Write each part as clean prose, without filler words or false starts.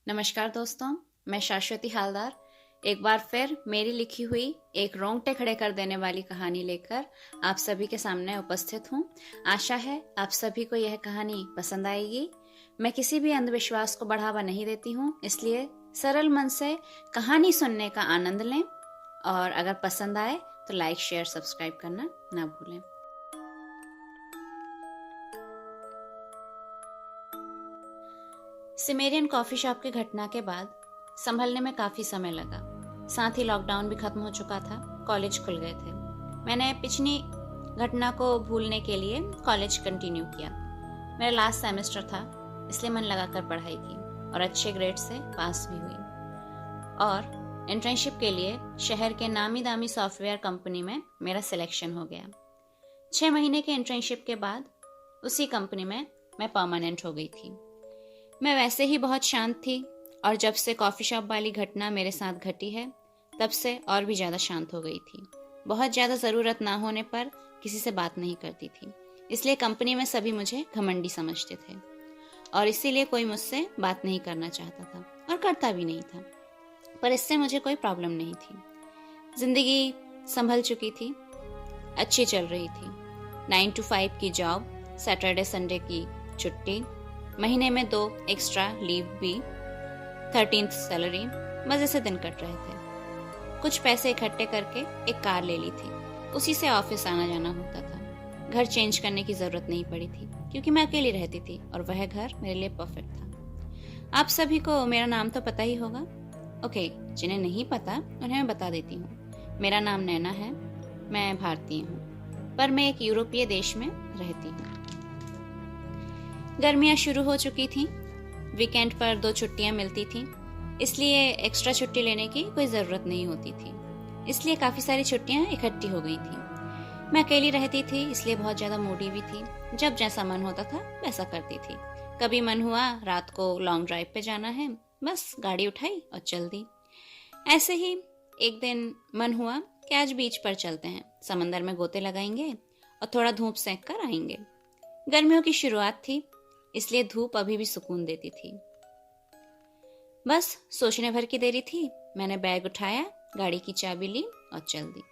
नमस्कार दोस्तों, मैं शाश्वती हालदार एक बार फिर मेरी लिखी हुई एक रोंगटे खड़े कर देने वाली कहानी लेकर आप सभी के सामने उपस्थित हूँ। आशा है आप सभी को यह कहानी पसंद आएगी। मैं किसी भी अंधविश्वास को बढ़ावा नहीं देती हूँ, इसलिए सरल मन से कहानी सुनने का आनंद लें और अगर पसंद आए तो लाइक, शेयर, सब्सक्राइब करना ना भूलें। सिमेरियन कॉफी शॉप की घटना के बाद संभलने में काफी समय लगा। साथ ही लॉकडाउन भी खत्म हो चुका था, कॉलेज खुल गए थे। मैंने पिछली घटना को भूलने के लिए कॉलेज कंटिन्यू किया। मेरा लास्ट सेमेस्टर था, इसलिए मन लगाकर पढ़ाई की और अच्छे ग्रेड से पास भी हुई। और इंटर्नशिप के लिए शहर के नामी दामी सॉफ्टवेयर कंपनी में मेरा सिलेक्शन हो गया। 6 महीने के इंटर्नशिप के बाद उसी कंपनी में मैं परमानेंट हो गई थी। मैं वैसे ही बहुत शांत थी और जब से कॉफ़ी शॉप वाली घटना मेरे साथ घटी है तब से और भी ज़्यादा शांत हो गई थी। बहुत ज़्यादा ज़रूरत ना होने पर किसी से बात नहीं करती थी, इसलिए कंपनी में सभी मुझे घमंडी समझते थे और इसीलिए कोई मुझसे बात नहीं करना चाहता था और करता भी नहीं था। पर इससे मुझे कोई प्रॉब्लम नहीं थी। ज़िंदगी संभल चुकी थी, अच्छी चल रही थी। 9 to 5 की जॉब, सैटरडे संडे की छुट्टी, महीने में 2 एक्स्ट्रा लीव भी, 13th सैलरी, मजे से दिन कट रहे थे। कुछ पैसे इकट्ठे करके एक कार ले ली थी, उसी से ऑफिस आना जाना होता था। घर चेंज करने की जरूरत नहीं पड़ी थी क्योंकि मैं अकेली रहती थी और वह घर मेरे लिए परफेक्ट था। आप सभी को मेरा नाम तो पता ही होगा। ओके, जिन्हें नहीं पता उन्हें मैं बता देती हूँ। मेरा नाम नैना है, मैं भारतीय हूँ, पर मैं एक यूरोपीय देश में रहती हूँ। गर्मियाँ शुरू हो चुकी थीं, वीकेंड पर 2 छुट्टियाँ मिलती थीं, इसलिए एक्स्ट्रा छुट्टी लेने की कोई ज़रूरत नहीं होती थी। इसलिए काफ़ी सारी छुट्टियाँ इकट्ठी हो गई थीं। मैं अकेली रहती थी, इसलिए बहुत ज़्यादा मूडी भी थी। जब जैसा मन होता था वैसा करती थी। कभी मन हुआ रात को लॉन्ग ड्राइव पे जाना है, बस गाड़ी उठाई और चल दी। ऐसे ही एक दिन मन हुआ कि आज बीच पर चलते हैं, समंदर में गोते लगाएंगे और थोड़ा धूप सेंक कर आएंगे। गर्मियों की शुरुआत थी, इसलिए धूप अभी भी सुकून देती थी। बस सोचने भर की देरी थी। मैंने बैग उठाया, गाड़ी की चाबी ली और चल दी।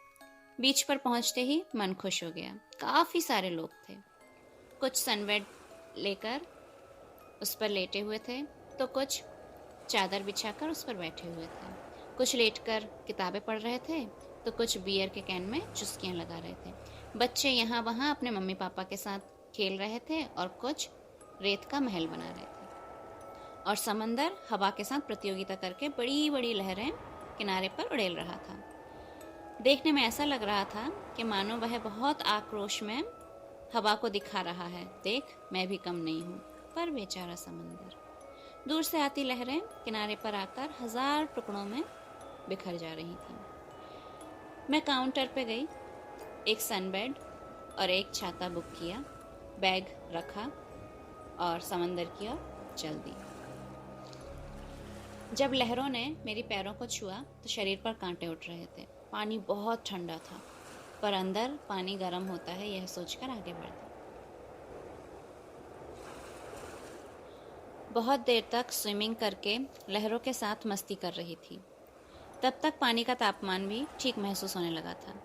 बीच पर पहुंचते ही मन खुश हो गया। काफी सारे लोग थे। कुछ सनबेड लेकर उस पर लेटे हुए थे, तो कुछ चादर बिछाकर उस पर बैठे हुए थे। कुछ लेटकर किताबें पढ़ रहे थे, तो कुछ बियर के कैन में चुस्कियां लगा रहे थे। बच्चे यहाँ वहाँ अपने मम्मी पापा के साथ खेल रहे थे और कुछ रेत का महल बना रहे थे। और समंदर हवा के साथ प्रतियोगिता करके बड़ी बड़ी लहरें किनारे पर उड़ेल रहा था। देखने में ऐसा लग रहा था कि मानो वह बहुत आक्रोश में हवा को दिखा रहा है, देख मैं भी कम नहीं हूँ। पर बेचारा समंदर। दूर से आती लहरें किनारे पर आकर 1000 टुकड़ों में बिखर जा रही थी। मैं काउंटर पे गई, एक सनबेड और एक छाता बुक किया, बैग रखा और समंदर की ओर चल दी। जब लहरों ने मेरी पैरों को छुआ तो शरीर पर कांटे उठ रहे थे। पानी बहुत ठंडा था, पर अंदर पानी गर्म होता है यह सोचकर आगे बढ़ गई। बहुत देर तक स्विमिंग करके लहरों के साथ मस्ती कर रही थी। तब तक पानी का तापमान भी ठीक महसूस होने लगा था।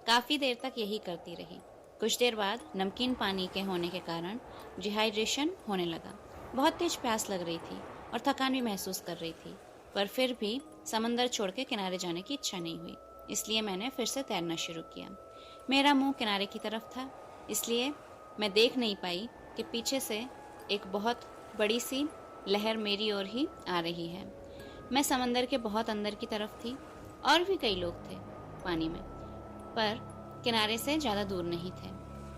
काफ़ी देर तक यही करती रही। कुछ देर बाद नमकीन पानी के होने के कारण डिहाइड्रेशन होने लगा। बहुत तेज प्यास लग रही थी और थकान भी महसूस कर रही थी, पर फिर भी समंदर छोड़ के किनारे जाने की इच्छा नहीं हुई, इसलिए मैंने फिर से तैरना शुरू किया। मेरा मुंह किनारे की तरफ था, इसलिए मैं देख नहीं पाई कि पीछे से एक बहुत बड़ी सी लहर मेरी ओर ही आ रही है। मैं समंदर के बहुत अंदर की तरफ थी और भी कई लोग थे पानी में, पर किनारे से ज़्यादा दूर नहीं थे।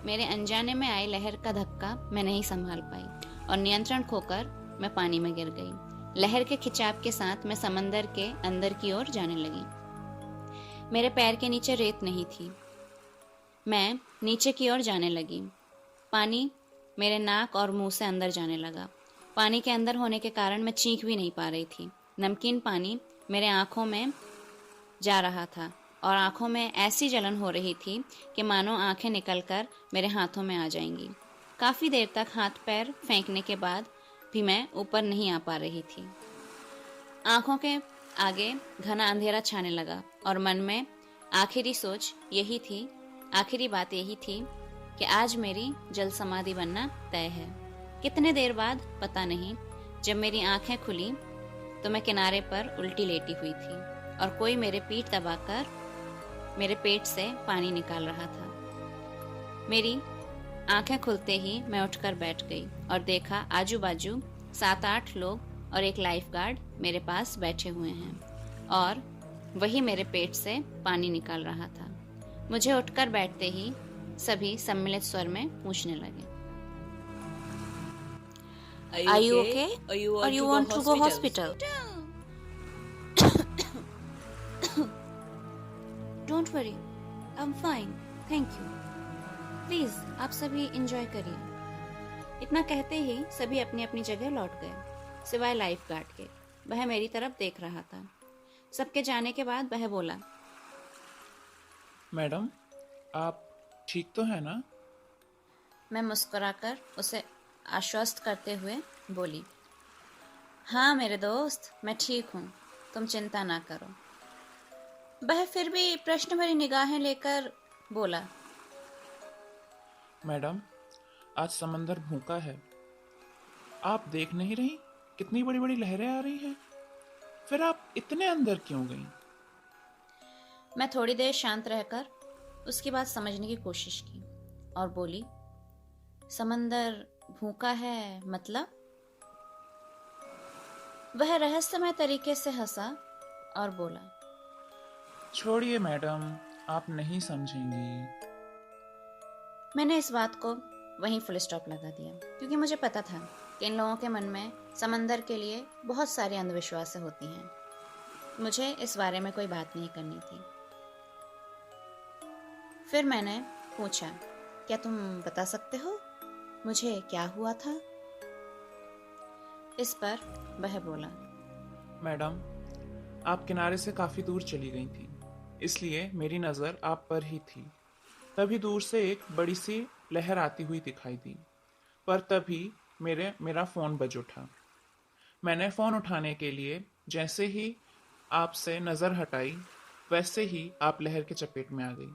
मेरे अनजाने में आई लहर का धक्का मैं नहीं संभाल पाई और नियंत्रण खोकर मैं पानी में गिर गई। लहर के खिंचाव के साथ मैं समंदर के अंदर की ओर जाने लगी। मेरे पैर के नीचे रेत नहीं थी। मैं नीचे की ओर जाने लगी। पानी मेरे नाक और मुंह से अंदर जाने लगा। पानी के अंदर होने के कारण मैं चीख भी नहीं पा रही थी। नमकीन पानी मेरे आँखों में जा रहा था और आँखों में ऐसी जलन हो रही थी कि मानो आँखें निकलकर मेरे हाथों में आ जाएंगी। काफ़ी देर तक हाथ पैर फेंकने के बाद भी मैं ऊपर नहीं आ पा रही थी। आंखों के आगे घना अंधेरा छाने लगा और मन में आखिरी बात यही थी कि आज मेरी जल समाधि बनना तय है। कितने देर बाद पता नहीं, जब मेरी आंखें खुली तो मैं किनारे पर उल्टी लेटी हुई थी और कोई मेरे पीठ दबाकर मेरे पेट से पानी निकाल रहा था। मेरी आंखें खुलते ही मैं उठकर बैठ गई और देखा आजू बाजू 7-8 लोग और एक लाइफ गार्ड मेरे पास बैठे हुए हैं और वही मेरे पेट से पानी निकाल रहा था। मुझे उठकर बैठते ही सभी सम्मिलित स्वर में पूछने लगे, Are you okay? Or you want to go hospital? Don't worry, I'm fine, thank you. Please आप सभी एंजॉय करिए। इतना कहते ही सभी अपनी अपनी जगह लौट गए, सिवाय लाइफ गार्ड के। वह मेरी तरफ देख रहा था। सबके जाने के बाद वह बोला, मैडम, आप ठीक तो है ना? मैं मुस्कुराकर उसे आश्वस्त करते हुए बोली, हाँ मेरे दोस्त, मैं ठीक हूँ, तुम चिंता ना करो। वह फिर भी प्रश्न भरी निगाहें लेकर बोला, मैडम, आज समंदर भूखा है। आप देख नहीं रही कितनी बड़ी बड़ी लहरें आ रही हैं? फिर आप इतने अंदर क्यों गई? मैं थोड़ी देर शांत रहकर उसकी बात समझने की कोशिश की और बोली, समंदर भूखा है मतलब? वह रहस्यमय तरीके से हंसा और बोला, छोड़िए मैडम, आप नहीं समझेंगी। मैंने इस बात को वहीं फुल स्टॉप लगा दिया, क्योंकit मुझे पता था कि इन लोगों के मन में समंदर के लिए बहुत सारी अंधविश्वासें होती हैं। मुझे इस बारे में कोई बात नहीं करनी थी। फिर मैंने पूछा, क्या तुम बता सकते हो मुझे क्या हुआ था? इस पर वह बोला, मैडम, आप किनारे से काफी दूर चली गई थी, इसलिए मेरी नजर आप पर ही थी। तभी दूर से एक बड़ी सी लहर आती हुई दिखाई दी, पर तभी मेरा फोन बज उठा। मैंने फोन उठाने के लिए जैसे ही आपसे नजर हटाई, वैसे ही आप लहर के चपेट में आ गई।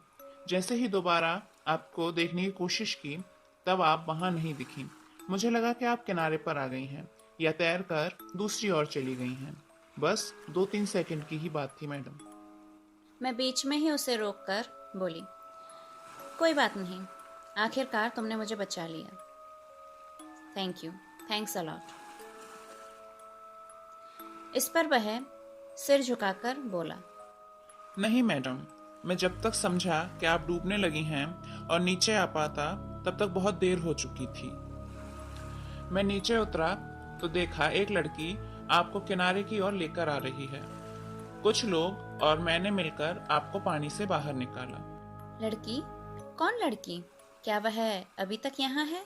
जैसे ही दोबारा आपको देखने की कोशिश की, तब आप वहां नहीं दिखी। मुझे लगा कि आप किनारे पर आ गई हैं या तैर कर दूसरी ओर चली गई हैं। बस 2-3 सेकंड की ही बात थी मैडम। मैं बीच में ही उसे रोककर बोली, कोई बात नहीं, आखिरकार तुमने मुझे बचा लिया। Thank you, thanks a lot. इस पर वह सिर झुकाकर बोला, नहीं मैडम, मैं जब तक समझा कि आप डूबने लगी हैं और नीचे आ पाता, तब तक बहुत देर हो चुकी थी। मैं नीचे उतरा तो देखा एक लड़की आपको किनारे की ओर लेकर आ रही है। कुछ लोग और मैंने मिलकर आपको पानी से बाहर निकाला। लड़की? कौन लड़की? क्या वह अभी तक यहाँ है?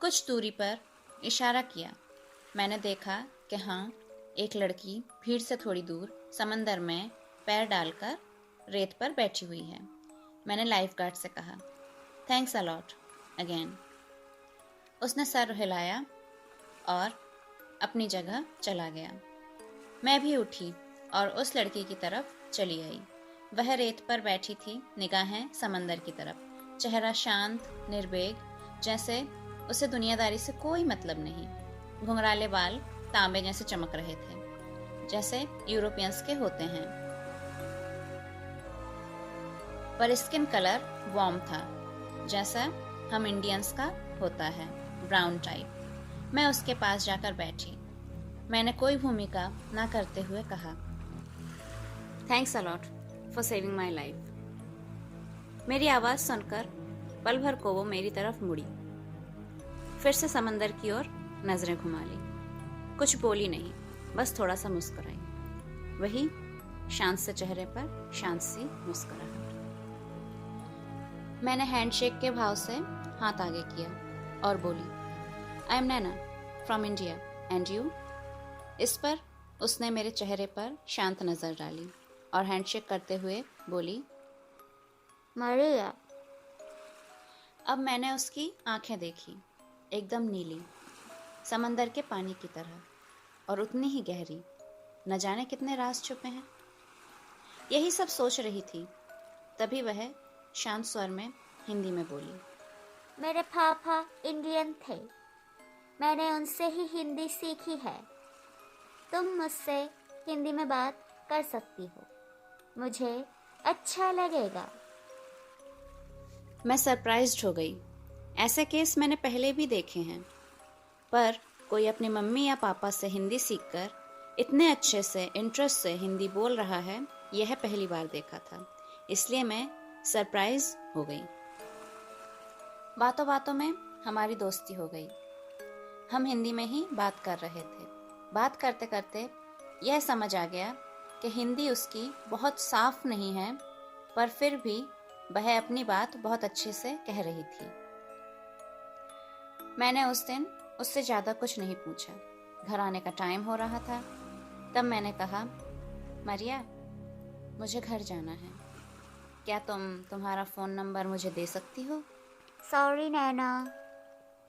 कुछ दूरी पर इशारा किया। मैंने देखा कि हाँ, एक लड़की भीड़ से थोड़ी दूर समंदर में पैर डालकर रेत पर बैठी हुई है। मैंने लाइफ गार्ड से कहा, थैंक्स अ लॉट अगेन। उसने सर हिलाया और अपनी जगह चला गया। मैं भी उठी और उस लड़की की तरफ चली आई। वह रेत पर बैठी थी, निगाहें समंदर की तरफ, चेहरा शांत, निर्भीक, जैसे उसे दुनियादारी से कोई मतलब नहीं। घुंघराले बाल तांबे जैसे चमक रहे थे, जैसे यूरोपियंस के होते हैं, पर स्किन कलर वार्म था, जैसा हम इंडियंस का होता है, ब्राउन टाइप। मैं उसके पास जाकर बैठी। मैंने कोई भूमिका ना करते हुए कहा, thanks a lot for saving my life. मेरी आवाज सुनकर पल भर को वो मेरी तरफ मुड़ी, फिर से समंदर की ओर नजरें घुमा ली। कुछ बोली नहीं, बस थोड़ा सा मुस्कुराई, वही शांत से चेहरे पर शांत सी मुस्कुराहट। मैंने हैंडशेक के भाव से हाथ आगे किया और बोली, I am Naina from India and you? इस पर उसने मेरे चेहरे पर शांत नजर डाली और हैंडशेक करते हुए बोली, मारिया। अब मैंने उसकी आंखें देखी, एकदम नीली, समंदर के पानी की तरह, और उतनी ही गहरी। न जाने कितने राज छुपे हैं। यही सब सोच रही थी, तभी वह शांत स्वर में हिंदी में बोली। मेरे पापा इंडियन थे, मैंने उनसे ही हिंदी सीखी है। तुम मुझसे हिंदी में बात कर सकती हो, मुझे अच्छा लगेगा। मैं सरप्राइज्ड हो गई। ऐसे केस मैंने पहले भी देखे हैं, पर कोई अपनी मम्मी या पापा से हिंदी सीखकर इतने अच्छे से इंटरेस्ट से हिंदी बोल रहा है, यह पहली बार देखा था। इसलिए मैं सरप्राइज हो गई। बातों बातों में हमारी दोस्ती हो गई। हम हिंदी में ही बात कर रहे थे। बात करते करते यह समझ आ गया कि हिंदी उसकी बहुत साफ नहीं है, पर फिर भी वह अपनी बात बहुत अच्छे से कह रही थी। मैंने उस दिन उससे ज़्यादा कुछ नहीं पूछा। घर आने का टाइम हो रहा था। तब मैंने कहा, मारिया, मुझे घर जाना है, क्या तुम तुम्हारा फ़ोन नंबर मुझे दे सकती हो? सॉरी नैना,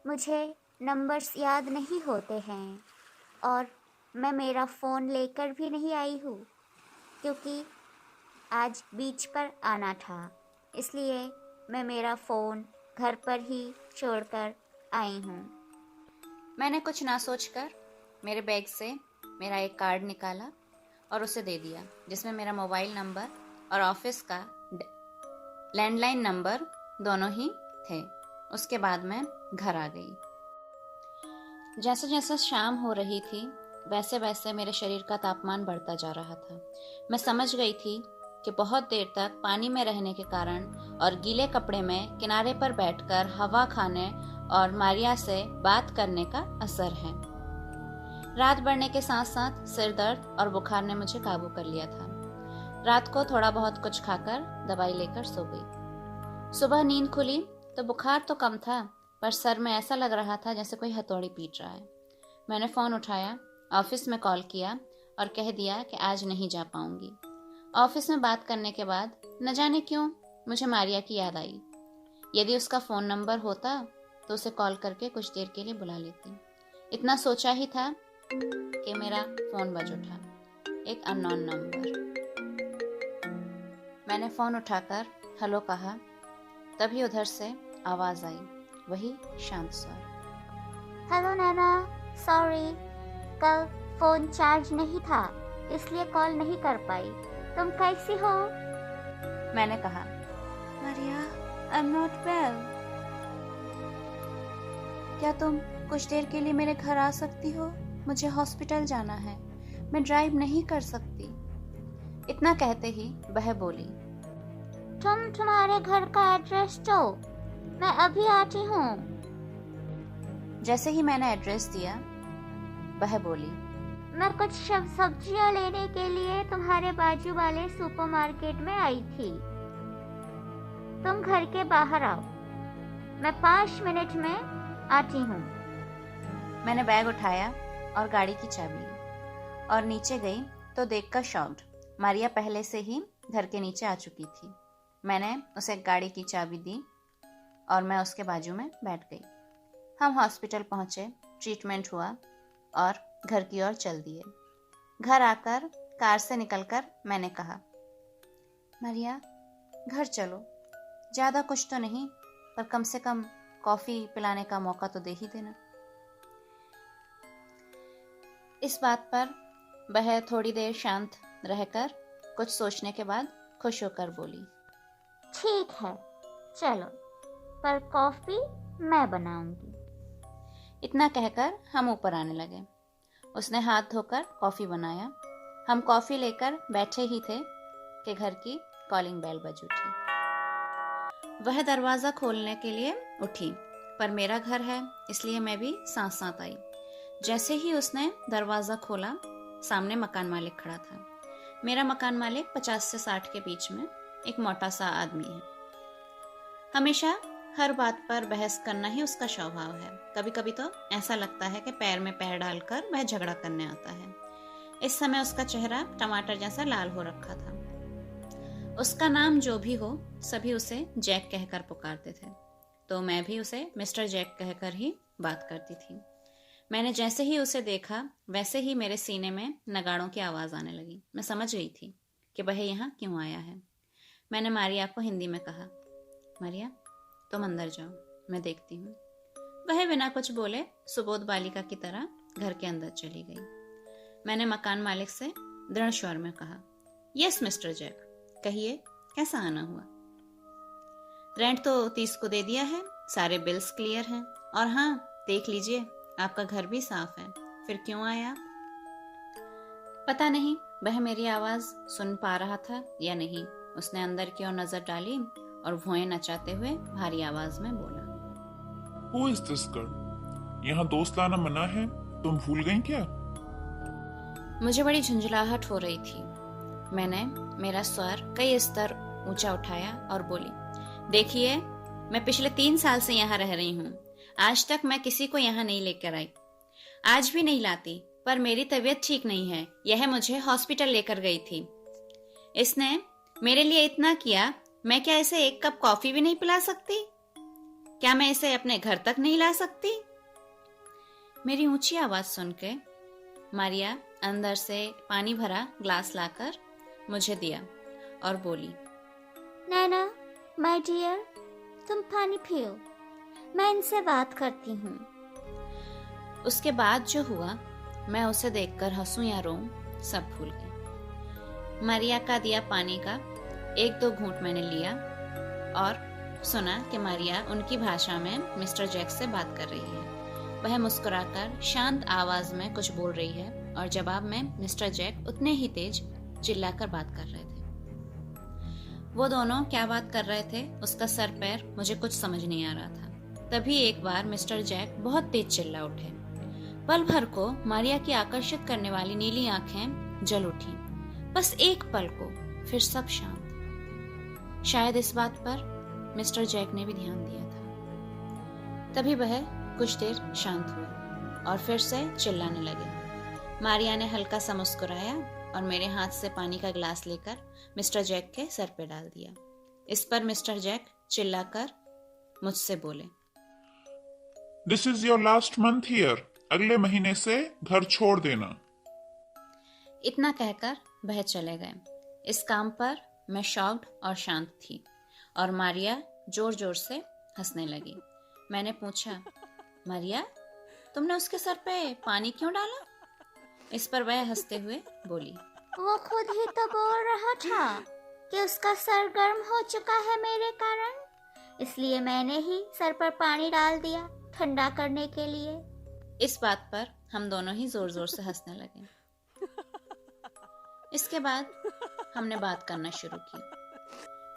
मुझे नंबर्स याद नहीं होते हैं और मैं मेरा फ़ोन लेकर भी नहीं आई हूँ, क्योंकि आज बीच पर आना था, इसलिए मैं मेरा फ़ोन घर पर ही छोड़कर आई हूँ। मैंने कुछ ना सोचकर मेरे बैग से मेरा एक कार्ड निकाला और उसे दे दिया, जिसमें मेरा मोबाइल नंबर और ऑफिस का लैंडलाइन नंबर दोनों ही थे। उसके बाद मैं घर आ गई। जैसे जैसे शाम हो रही थी, वैसे वैसे मेरे शरीर का तापमान बढ़ता जा रहा था। मैं समझ गई थी कि बहुत देर तक पानी में रहने के कारण और गीले कपड़े में किनारे पर बैठकर हवा खाने और मारिया से बात करने का असर है। रात बढ़ने के साथ साथ सिर दर्द और बुखार ने मुझे काबू कर लिया था। रात को थोड़ा बहुत कुछ खाकर दवाई लेकर सो गई। सुबह नींद खुली तो बुखार तो कम था, पर सर में ऐसा लग रहा था जैसे कोई हथौड़ी पीट रहा है। मैंने फ़ोन उठाया, ऑफिस में कॉल किया और कह दिया कि आज नहीं जा पाऊंगी। ऑफिस में बात करने के बाद न जाने क्यों मुझे मारिया की याद आई। यदि उसका फ़ोन नंबर होता तो उसे कॉल करके कुछ देर के लिए बुला लेती। इतना सोचा ही था कि मेरा फ़ोन बज उठा, एक अननोन नंबर। मैंने फ़ोन उठाकर हेलो कहा, तभी उधर से आवाज़ आई, वही शांत स्वर। हेलो नैना, सॉरी, कल फ़ोन चार्ज नहीं था, इसलिए कॉल नहीं कर पाई। तुम कैसी हो? मैंने कहा, Maria, I am not well. क्या तुम कुछ देर के लिए मेरे घर आ सकती हो? मुझे हॉस्पिटल जाना है, मैं ड्राइव नहीं कर सकती। इतना कहते ही वह बोली, तुम तुम्हारे घर का एड्रेस दो, मैं अभी आती हूँ। जैसे ही मैंने एड्रेस दिया, वह बोली, मैं कुछ सब्जियाँ लेने के लिए तुम्हारे बाजू वाले सुपरमार्केट में आई थी। तुम घर के बाहर आओ, मैं 5 मिनट में आती हूँ। मैंने बैग उठाया और गाड़ी की चाबी ली और नीचे गई तो देखकर शॉक्ड, मारिया पहले से ही घर के नीचे आ चुकी थी। मैंने उसे गाड़ी की चाबी दी और मैं उसके बाजू में बैठ गई। हम हॉस्पिटल पहुंचे, ट्रीटमेंट हुआ और घर की ओर चल दिए। घर आकर कार से निकलकर मैंने कहा, मारिया, घर चलो, ज़्यादा कुछ तो नहीं, पर कम से कम कॉफ़ी पिलाने का मौका तो दे ही देना। इस बात पर वह थोड़ी देर शांत रहकर कुछ सोचने के बाद खुश होकर बोली, ठीक है, चलो, पर कॉफ़ी मैं बनाऊंगी। इतना कहकर हम ऊपर आने लगे। उसने हाथ धोकर कॉफ़ी बनाया। हम कॉफ़ी लेकर बैठे ही थे कि घर की कॉलिंग बेल बज उठी। वह दरवाज़ा खोलने के लिए उठी, पर मेरा घर है इसलिए मैं भी साथ साथ आई। जैसे ही उसने दरवाज़ा खोला, सामने मकान मालिक खड़ा था। मेरा मकान मालिक 50 से 60 के बीच में एक मोटा सा आदमी है। हमेशा हर बात पर बहस करना ही उसका स्वभाव है। कभी कभी तो ऐसा लगता है कि पैर में पैर डालकर वह झगड़ा करने आता है। इस समय उसका चेहरा टमाटर जैसा लाल हो रखा था। उसका नाम जो भी हो, सभी उसे जैक कहकर पुकारते थे, तो मैं भी उसे मिस्टर जैक कहकर ही बात करती थी। मैंने जैसे ही उसे देखा वैसे ही मेरे सीने में नगाड़ों की आवाज़ आने लगी। मैं समझ गई थी कि वह यहाँ क्यों आया है। मैंने मारिया को हिंदी में कहा, मारिया तुम अंदर जाओ, मैं देखती हूँ। वह बिना कुछ बोले सुबोध बालिका की तरह घर के अंदर चली गई। मैंने मकान मालिक से दृढ़ स्वर में कहा, यस मिस्टर जैक, कहिए कैसा आना हुआ? रेंट तो 30 को दे दिया है, सारे बिल्स क्लियर हैं, और हाँ देख लीजिए आपका घर भी साफ है, फिर क्यों आए आप? पता नहीं वह मेरी आवाज सुन पा रहा था या नहीं। उसने अंदर की ओर नजर डाली और भौएं नचाते हुए भारी आवाज में बोला, हु इज दिस गर्ल? यहाँ दोस्त लाना मना है, तुम भूल गई क्या? मुझे बड़ी झुंझलाहट हो रही थी। मैंने मेरा स्वर कई स्तर ऊंचा उठाया और बोली, देखिए मैं पिछले 3 साल से यहाँ रह रही हूँ। आज तक मैं किसी को यहाँ नहीं लेकर आई, आज भी नहीं लाती, पर मेरी तबीयत ठीक नहीं है, यह मुझे हॉस्पिटल लेकर गई थी। इसने मेरे लिए इतना किया, मैं क्या इसे 1 कप कॉफी भी नहीं पिला सकती? क्या मैं इसे अपने घर तक नहीं ला सकती? मेरी ऊंची आवाज सुन के मारिया अंदर से पानी भरा ग्लास लाकर मुझे दिया और बोली, नैना माय डियर, तुम पानी पियो, मैं इनसे बात करती हूँ। उसके बाद जो हुआ मैं उसे देखकर हंसूं या रोऊं सब भूल गई। मारिया का दिया पानी का 1-2 घूंट मैंने लिया और सुना कि मारिया उनकी भाषा में मिस्टर जैक से बात कर रही है। वह मुस्कुराकर शांत आवाज में कुछ बोल रही है और जवाब में मिस्टर जैक उतने ही तेज चिल्लाकर बात कर रहे थे। वो दोनों क्या बात कर रहे थे उसका सर पैर मुझे कुछ समझ नहीं आ रहा था। तभी एक बार मिस्टर जैक बहुत तेज चिल्ला उठे। पल भर को मारिया की आकर्षित करने वाली नीली आंखें जल उठी, बस एक पल को, फिर सब शांत। शायद इस बात पर मिस्टर जैक ने भी ध्यान दिया था। तभी वह कुछ देर शांत हुए और फिर से चिल्लाने लगे। मारिया ने हल्का सा मुस्कुराया और मेरे हाथ से पानी का ग्लास लेकर मिस्टर जैक के सर पे डाल दिया। इस पर मिस्टर जैक चिल्लाकर मुझसे बोले, this is your last month here, अगले महीने से घर छोड़ देना। इतना कहकर वह चले गए। इस काम पर मैं शॉक्ड और शांत थी और मारिया जोर जोर से हंसने लगी। मैंने पूछा, मारिया तुमने उसके सर पे पानी क्यों डाला? इस पर वह हंसते हुए बोली, वो खुद ही तो बोल रहा था कि उसका सर गर्म हो चुका है मेरे कारण, इसलिए मैंने ही सर पर पानी डाल दिया ठंडा करने के लिए। इस बात पर हम दोनों ही जोर जोर से हंसने लगे। इसके बाद हमने बात करना शुरू की।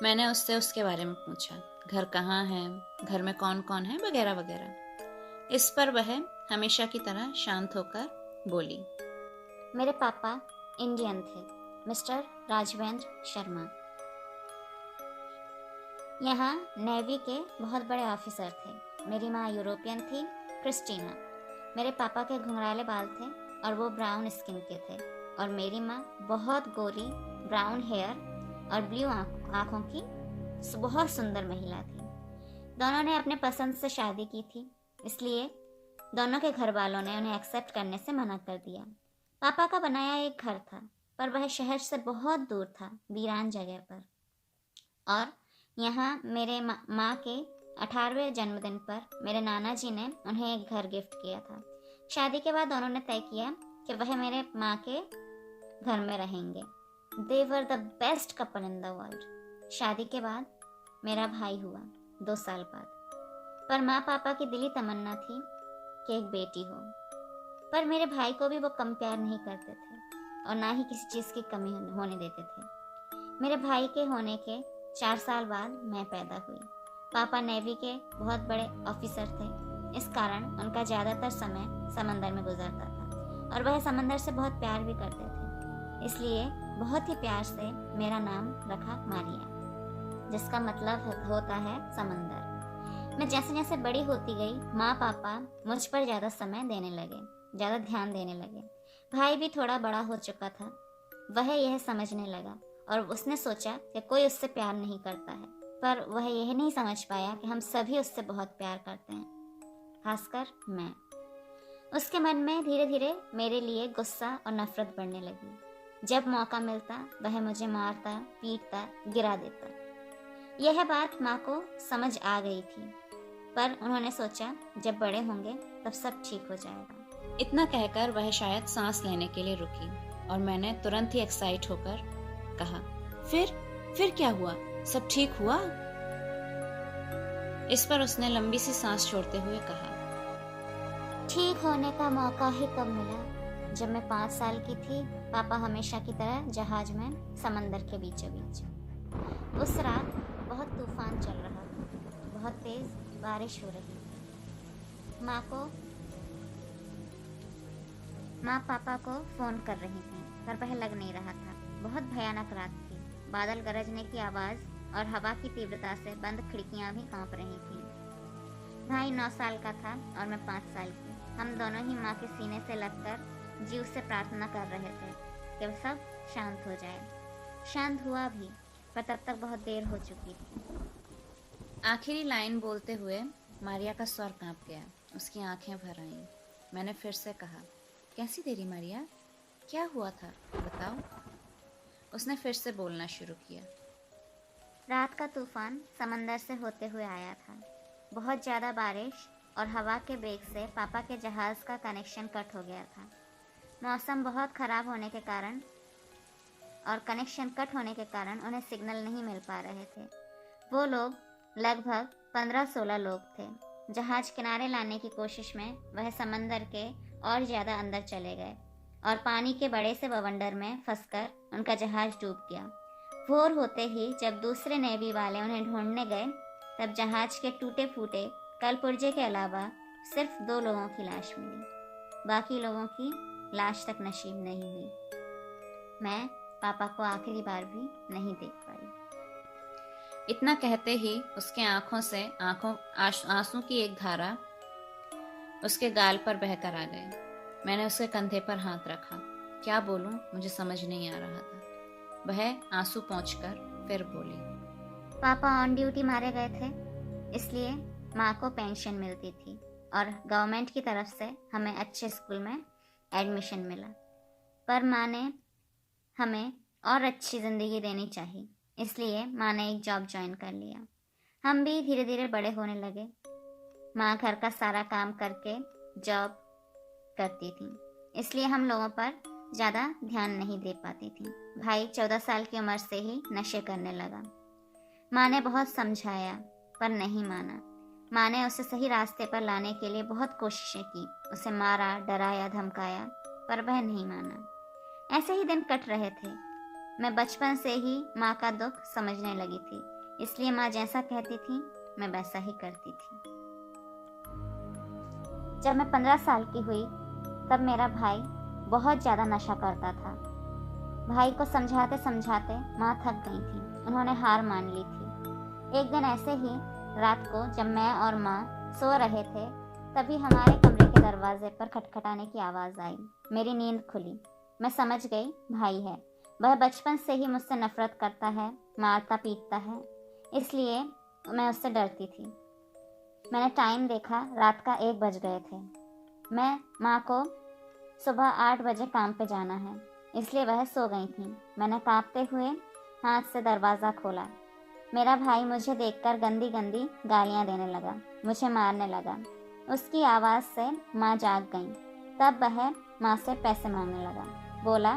मैंने उससे उसके बारे में पूछा, घर कहाँ है, घर में कौन कौन है, वगैरह वगैरह। इस पर वह हमेशा की तरह शांत होकर बोली, मेरे पापा इंडियन थे, मिस्टर राजवेंद्र शर्मा, यहाँ नेवी के बहुत बड़े ऑफिसर थे। मेरी माँ यूरोपियन थी, क्रिस्टीना। मेरे पापा के घुंघराले बाल थे और वो ब्राउन स्किन के थे, और मेरी माँ बहुत गोरी, ब्राउन हेयर और ब्लू आँखों की बहुत सुंदर महिला थी। दोनों ने अपने पसंद से शादी की थी, इसलिए दोनों के घर वालों ने उन्हें एक्सेप्ट करने से मना कर दिया। पापा का बनाया एक घर था, पर वह शहर से बहुत दूर था, वीरान जगह पर। और यहाँ मेरे माँ के 18वें जन्मदिन पर मेरे नाना जी ने उन्हें एक घर गिफ्ट किया था। शादी के बाद दोनों ने तय किया कि वह मेरे माँ के घर में रहेंगे। They were the best couple in the world. शादी के बाद मेरा भाई हुआ 2 साल बाद, पर माँ पापा की दिली तमन्ना थी कि एक बेटी हो। पर मेरे भाई को भी वो कम प्यार नहीं करते थे और ना ही किसी चीज़ की कमी होने देते थे। मेरे भाई के होने के 4 साल बाद मैं पैदा हुई। पापा नेवी के बहुत बड़े ऑफिसर थे, इस कारण उनका ज़्यादातर समय समंदर में गुजरता था और वह समंदर से बहुत प्यार भी करते थे। इसलिए बहुत ही प्यार से मेरा नाम रखा मारिया, जिसका मतलब होता है समंदर। मैं जैसे जैसे बड़ी होती गई, माँ पापा मुझ पर ज़्यादा समय देने लगे, ज़्यादा ध्यान देने लगे। भाई भी थोड़ा बड़ा हो चुका था, वह यह समझने लगा और उसने सोचा कि कोई उससे प्यार नहीं करता है, पर वह यह नहीं समझ पाया कि हम सभी उससे बहुत प्यार करते हैं, खासकर मैं। उसके मन में धीरे धीरे मेरे लिए गुस्सा और नफरत बढ़ने लगी। जब मौका मिलता वह मुझे मारता, पीटता, गिरा देता। यह बात माँ को समझ आ गई थी, पर उन्होंने सोचा जब बड़े होंगे तब सब ठीक हो जाएगा। इतना कहकर वह शायद सांस लेने के लिए रुकी और मैंने तुरंत ही एक्साइट होकर कहा, फिर क्या हुआ? सब ठीक हुआ? इस पर उसने लंबी सी सांस छोड़ते हुए कहा, ठीक होने का मौका ही कब मिला? जब मैं 5 साल की थी, पापा हमेशा की तरह जहाज में समंदर के बीचों बीच। उस रात बहुत तूफान चल रहा था, बहुत तेज बारिश हो रही थी। माँ पापा को फोन कर रही थी, पर वह लग नहीं रहा था। बहुत भयानक रात थी। बादल गरजने की आवाज और हवा की तीव्रता से बंद खिड़कियां भी कांप रही थीं। भाई 9 साल का था और मैं 5 साल की। हम दोनों ही माँ के सीने से लगकर जीव से प्रार्थना कर रहे थे कि वह सब शांत हो जाए। शांत हुआ भी, पर तब तक बहुत देर हो चुकी थी। आखिरी लाइन बोलते हुए मारिया का स्वर कांप गया, उसकी आंखें भर आईं। मैंने फिर से कहा, कैसी तेरी मारिया? क्या हुआ था, बताओ। उसने फिर से बोलना शुरू किया। रात का तूफान समंदर से होते हुए आया था। बहुत ज़्यादा बारिश और हवा के बेग से पापा के जहाज़ का कनेक्शन कट हो गया था। मौसम बहुत ख़राब होने के कारण और कनेक्शन कट होने के कारण उन्हें सिग्नल नहीं मिल पा रहे थे। वो लोग लगभग 15-16 लोग थे। जहाज किनारे लाने की कोशिश में वह समंदर के और ज़्यादा अंदर चले गए और पानी के बड़े से बवंडर में फंसकर उनका जहाज डूब गया। भोर होते ही जब दूसरे नेवी वाले उन्हें ढूंढने गए, तब जहाज के टूटे फूटे कलपुर्जे के अलावा सिर्फ 2 लोगों की लाश मिली। बाकी लोगों की लाश तक नसीब नहीं हुई। मैं पापा को आखिरी बार भी नहीं देख पाई। इतना कहते ही उसके आंखों से आंसू की एक धारा उसके गाल पर बहकर आ गई। मैंने उसके कंधे पर हाथ रखा। क्या बोलूं, मुझे समझ नहीं आ रहा था। वह आंसू पोंछकर फिर बोली, पापा ऑन ड्यूटी मारे गए थे, इसलिए माँ को पेंशन मिलती थी और गवर्नमेंट की तरफ से हमें अच्छे स्कूल में एडमिशन मिला। पर माँ ने हमें और अच्छी ज़िंदगी देनी चाहिए, इसलिए माँ ने एक जॉब ज्वाइन कर लिया। हम भी धीरे धीरे बड़े होने लगे। माँ घर का सारा काम करके जॉब करती थी, इसलिए हम लोगों पर ज़्यादा ध्यान नहीं दे पाती थी। भाई 14 साल की उम्र से ही नशे करने लगा। माँ ने बहुत समझाया पर नहीं माना। माँ ने उसे सही रास्ते पर लाने के लिए बहुत कोशिशें की, उसे मारा, डराया, धमकाया, पर वह नहीं माना। ऐसे ही दिन कट रहे थे। मैं बचपन से ही माँ का दुख समझने लगी थी, इसलिए माँ जैसा कहती थी मैं वैसा ही करती थी। जब मैं 15 साल की हुई तब मेरा भाई बहुत ज़्यादा नशा करता था। भाई को समझाते समझाते माँ थक गई थी, उन्होंने हार मान ली थी। एक दिन ऐसे ही रात को जब मैं और माँ सो रहे थे, तभी हमारे कमरे के दरवाजे पर खटखटाने की आवाज़ आई। मेरी नींद खुली। मैं समझ गई भाई है। वह बचपन से ही मुझसे नफरत करता है, मारता पीटता है, इसलिए मैं उससे डरती थी। मैंने टाइम देखा, रात का 1 बज गए थे। मैं माँ को सुबह 8 बजे काम पे जाना है, इसलिए वह सो गई थी। मैंने कांपते हुए हाथ से दरवाज़ा खोला। मेरा भाई मुझे देखकर गंदी गंदी गालियाँ देने लगा, मुझे मारने लगा। उसकी आवाज़ से माँ जाग गई। तब वह माँ से पैसे मांगने लगा। बोला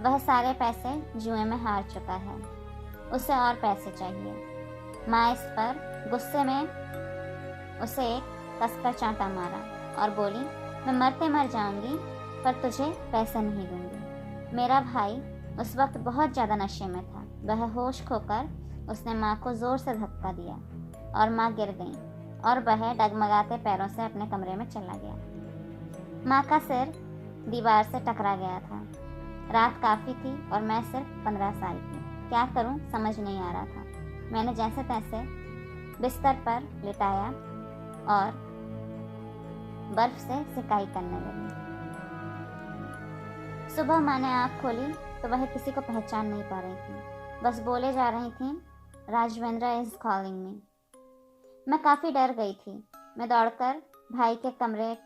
वह सारे पैसे जुए में हार चुका है, उसे और पैसे चाहिए। माँ इस पर गुस्से में उसे एक कसकर चांटा मारा और बोली, मैं मरते मर जाऊंगी पर तुझे पैसे नहीं दूंगी। मेरा भाई उस वक्त बहुत ज़्यादा नशे में था। वह होश खोकर उसने माँ को ज़ोर से धक्का दिया और माँ गिर गई और वह डगमगाते पैरों से अपने कमरे में चला गया। माँ का सिर दीवार से टकरा गया था। रात काफ़ी थी और मैं सिर्फ 15 साल की। क्या करूं समझ नहीं आ रहा था। मैंने जैसे तैसे बिस्तर पर लिटाया और बर्फ से सिकाई करने लगी। सुबह माँ ने आँख खोली तो वह किसी को पहचान नहीं पा रही थी, बस बोले जा रही थी, राजवेंद्र इज कॉलिंग मी। मैं काफ़ी डर गई थी। मैं दौड़कर भाई के कमरे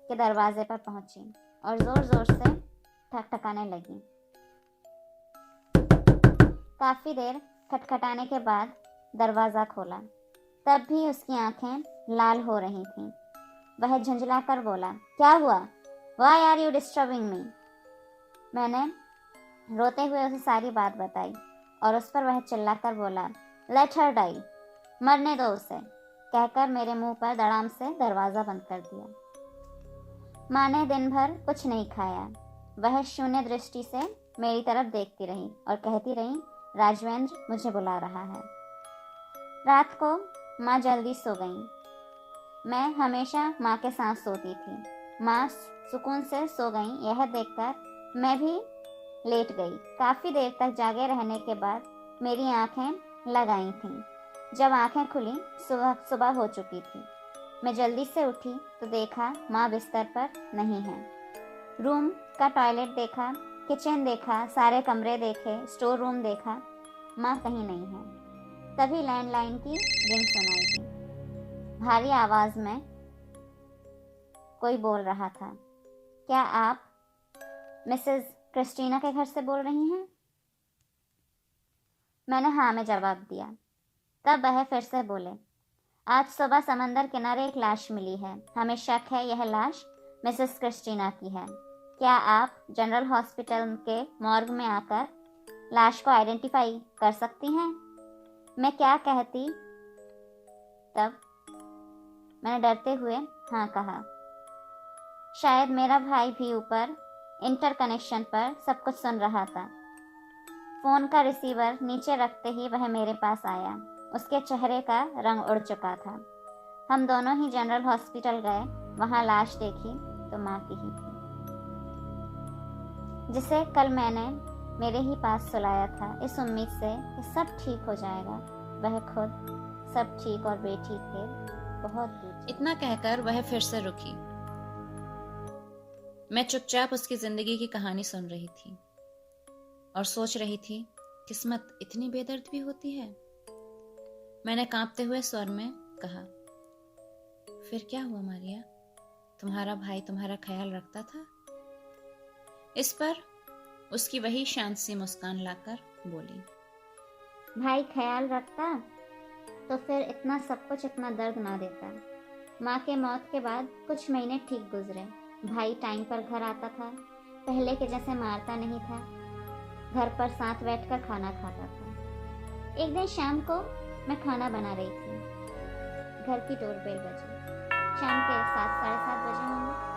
के दरवाजे पर पहुंची और ज़ोर ज़ोर से ठकठकाने लगी। काफ़ी देर खटखटाने के बाद दरवाज़ा खोला, तब भी उसकी आंखें लाल हो रही थीं। वह झंझलाकर बोला, क्या हुआ? Why are you disturbing me? मैंने रोते हुए उसे सारी बात बताई और उस पर वह चिल्लाकर बोला, Let her die, मरने दो उसे, कहकर मेरे मुंह पर धड़ाम से दरवाज़ा बंद कर दिया। माँ ने दिन भर कुछ नहीं खाया। वह शून्य दृष्टि से मेरी तरफ देखती रही और कहती रही, राजवेंद्र मुझे बुला रहा है। रात को माँ जल्दी सो गई। मैं हमेशा माँ के साथ सोती थी। माँ सुकून से सो गई, यह देखकर मैं भी लेट गई। काफ़ी देर तक जागे रहने के बाद मेरी आंखें लग आई थीं। जब आंखें खुली सुबह हो चुकी थी। मैं जल्दी से उठी तो देखा माँ बिस्तर पर नहीं है। रूम का टॉयलेट देखा, किचन देखा, सारे कमरे देखे, स्टोर रूम देखा, माँ कहीं नहीं है। तभी लैंडलाइन की रिंग सुनाई दी। भारी आवाज़ में कोई बोल रहा था, क्या आप मिसेस क्रिस्टीना के घर से बोल रही हैं? मैंने हाँ में जवाब दिया। तब वह फिर से बोले, आज सुबह समंदर किनारे एक लाश मिली है। हमें शक है यह लाश मिसेस क्रिस्टीना की है। क्या आप जनरल हॉस्पिटल के मॉर्ग में आकर लाश को आइडेंटिफाई कर सकती हैं? मैं क्या कहती, तब मैंने डरते हुए हाँ कहा। शायद मेरा भाई भी ऊपर इंटरकनेक्शन पर सब कुछ सुन रहा था। फ़ोन का रिसीवर नीचे रखते ही वह मेरे पास आया। उसके चेहरे का रंग उड़ चुका था। हम दोनों ही जनरल हॉस्पिटल गए। वहाँ लाश देखी तो माँ की ही थी, जिसे कल मैंने मेरे ही पास सुलाया था, इस उम्मीद से कि सब ठीक हो जाएगा। वह खुद सब ठीक और बेठी थे बहुत दूर। इतना कहकर वह फिर से रुकी। मैं चुपचाप उसकी जिंदगी की कहानी सुन रही थी और सोच रही थी, किस्मत इतनी बेदर्द भी होती है। मैंने कांपते हुए स्वर में कहा, फिर क्या हुआ मारिया? तुम्हारा भाई तुम्हारा ख्याल रखता था? इस पर उसकी वही शांत सी मुस्कान लाकर बोली, भाई ख्याल रखता तो फिर इतना सब कुछ इतना दर्द ना देता। माँ के मौत के बाद कुछ महीने ठीक गुजरे। भाई टाइम पर घर आता था, पहले के जैसे मारता नहीं था, घर पर साथ बैठकर खाना खाता था। एक दिन शाम को मैं खाना बना रही थी। घर की डोरबेल बजी। शाम के 7 साढ़े 7 बजे होंगे।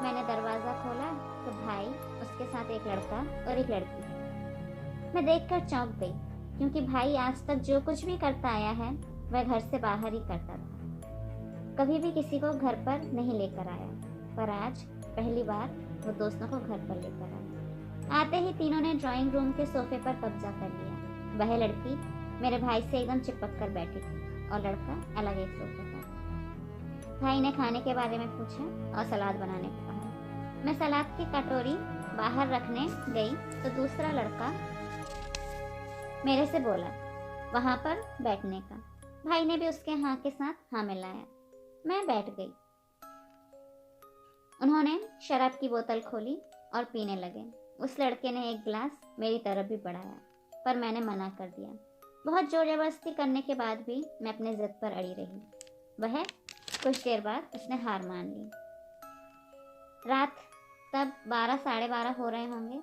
मैंने दरवाज़ा खोला तो भाई, उसके साथ एक लड़का और एक लड़की थी। मैं देखकर चौंक गई, क्योंकि भाई आज तक जो कुछ भी करता आया है वह घर से बाहर ही करता था। कभी भी किसी को घर पर नहीं लेकर आया, पर आज पहली बार वो दोस्तों को घर पर लेकर आया। आते ही तीनों ने ड्राइंग रूम के सोफे पर कब्जा कर लिया। वह लड़की मेरे भाई से एकदम चिपक कर बैठी थी और लड़का अलग एक सोफे पर। भाई ने खाने के बारे में पूछा और सलाद बनाने को कहा। मैं सलाद की कटोरी बाहर रखने गई तो दूसरा लड़का मेरे से बोला वहां पर बैठने का। भाई ने भी उसके हाँ के साथ हाँ मिलाया। मैं बैठ गई। उन्होंने शराब की बोतल खोली और पीने लगे। उस लड़के ने एक गिलास मेरी तरफ भी बढ़ाया, पर मैंने मना कर दिया। बहुत जोर जबरदस्ती करने के बाद भी मैं अपने जिद पर अड़ी रही। वह कुछ देर बाद उसने हार मान ली। रात तब 12 साढ़े 12 हो रहे होंगे।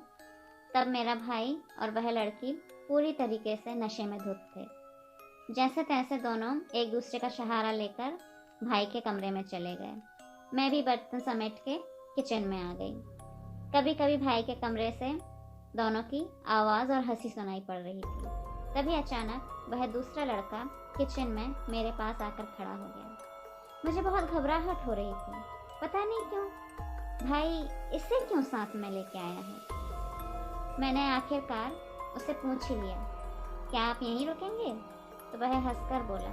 तब मेरा भाई और वह लड़की पूरी तरीके से नशे में धुत थे। जैसे तैसे दोनों एक दूसरे का सहारा लेकर भाई के कमरे में चले गए। मैं भी बर्तन समेट के किचन में आ गई। कभी कभी भाई के कमरे से दोनों की आवाज़ और हंसी सुनाई पड़ रही थी। तभी अचानक वह दूसरा लड़का किचन में मेरे पास आकर खड़ा हो गया। मुझे बहुत घबराहट हो रही थी। पता नहीं क्यों भाई इसे क्यों साथ में लेके आया है। मैंने आखिरकार उसे पूछ ही लिया, क्या आप यहीं रुकेंगे? तो वह हंसकर बोला,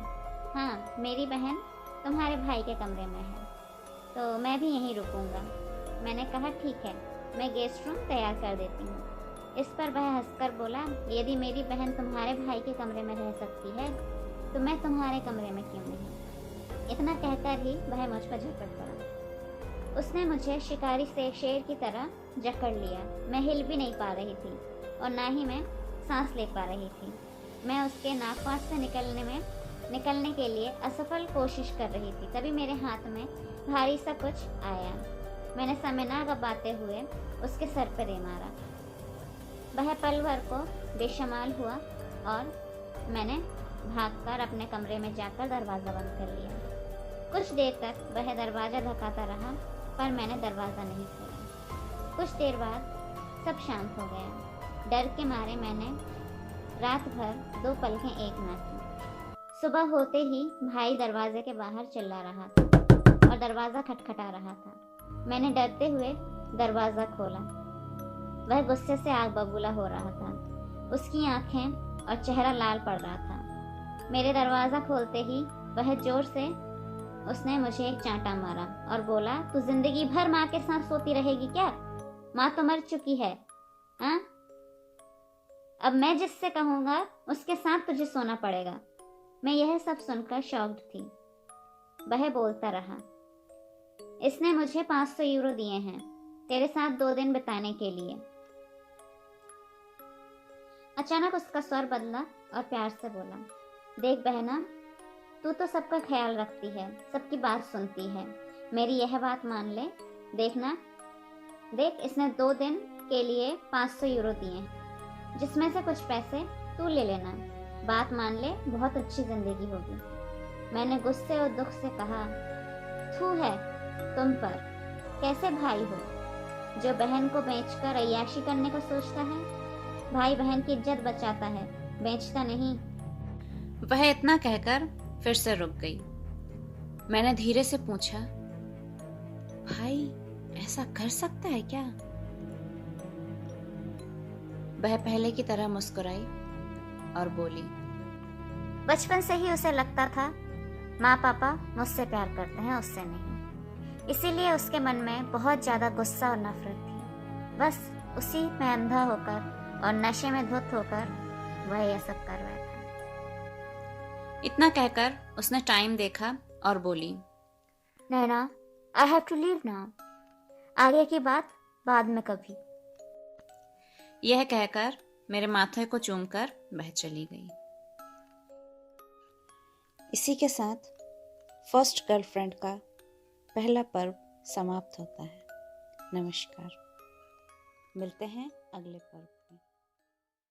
हाँ, मेरी बहन तुम्हारे भाई के कमरे में है, तो मैं भी यहीं रुकूंगा। मैंने कहा, ठीक है, मैं गेस्ट रूम तैयार कर देती हूँ। इस पर वह हंसकर बोला, यदि मेरी बहन तुम्हारे भाई के कमरे में रह सकती है तो मैं तुम्हारे कमरे में क्यों नहीं। इतना कहकर ही वह मुझ पर झपट पड़ा। उसने मुझे शिकारी से शेर की तरह जकड़ लिया। मैं हिल भी नहीं पा रही थी और ना ही मैं सांस ले पा रही थी। मैं उसके नाकपास से निकलने के लिए असफल कोशिश कर रही थी। तभी मेरे हाथ में भारी सा कुछ आया। मैंने समय ना गवाते हुए उसके सर पर दे मारा। वह पल भर को बेशमाल हुआ और मैंने भागकर अपने कमरे में जाकर दरवाज़ा बंद कर लिया। कुछ देर तक वह दरवाज़ा धक्काता रहा पर मैंने दरवाज़ा नहीं खोला। कुछ देर बाद सब शांत हो गया। डर के मारे मैंने रात भर 2 पलकें एक ना की। सुबह होते ही भाई दरवाजे के बाहर चिल्ला रहा था और दरवाज़ा खटखटा रहा था। मैंने डरते हुए दरवाज़ा खोला। वह गुस्से से आग बबूला हो रहा था। उसकी आंखें और चेहरा लाल पड़ रहा था। मेरे दरवाज़ा खोलते ही वह जोर से उसने मुझे एक चांटा मारा और बोला, तू जिंदगी भर माँ के साथ सोती रहेगी क्या? माँ तो मर चुकी है। हाँ, अब मैं जिससे कहूँगा उसके साथ तुझे सोना पड़ेगा। मैं यह सब सुनकर शॉक्ड थी। वह बोलता रहा, इसने मुझे 500 यूरो दिए हैं तेरे साथ 2 दिन बिताने के लिए। अचानक उसका स्वर बदला और प्यार से बोला, देख बहना, तू तो सबका ख्याल रखती है, सबकी बात सुनती है, मेरी यह बात मान ले। देखना, देख, इसने 2 दिन के लिए 500 यूरो दिए हैं, जिसमें से कुछ पैसे तू ले लेना। बात मान ले, बहुत अच्छी जिंदगी होगी। मैंने गुस्से और दुख से कहा, थू है तुम पर, कैसे भाई हो जो बहन को बेचकर अय्याशी करने का सोचता है? भाई बहन की इज्जत बचाता है, बेचता नहीं। वह इतना कहकर फिर से रुक गई। मैंने धीरे से पूछा, भाई ऐसा कर सकता है क्या? वह पहले की तरह मुस्कुराई और बोली, बचपन से ही उसे लगता था माँ पापा मुझसे प्यार करते हैं, उससे नहीं। इसीलिए उसके मन में बहुत ज़्यादा गुस्सा और नफरत थी। बस उसी में अंधा होकर और नशे में धुत होकर वह यह सब कर बैठा। इतना कहकर उसने टाइम देखा और बोली, Naina, I have to leave now. आगे की बात बाद में कभी। यह कहकर मेरे माथे को चूमकर वह चली गई। इसी के साथ फर्स्ट गर्लफ्रेंड का पहला पर्व समाप्त होता है। नमस्कार, मिलते हैं अगले पर्व।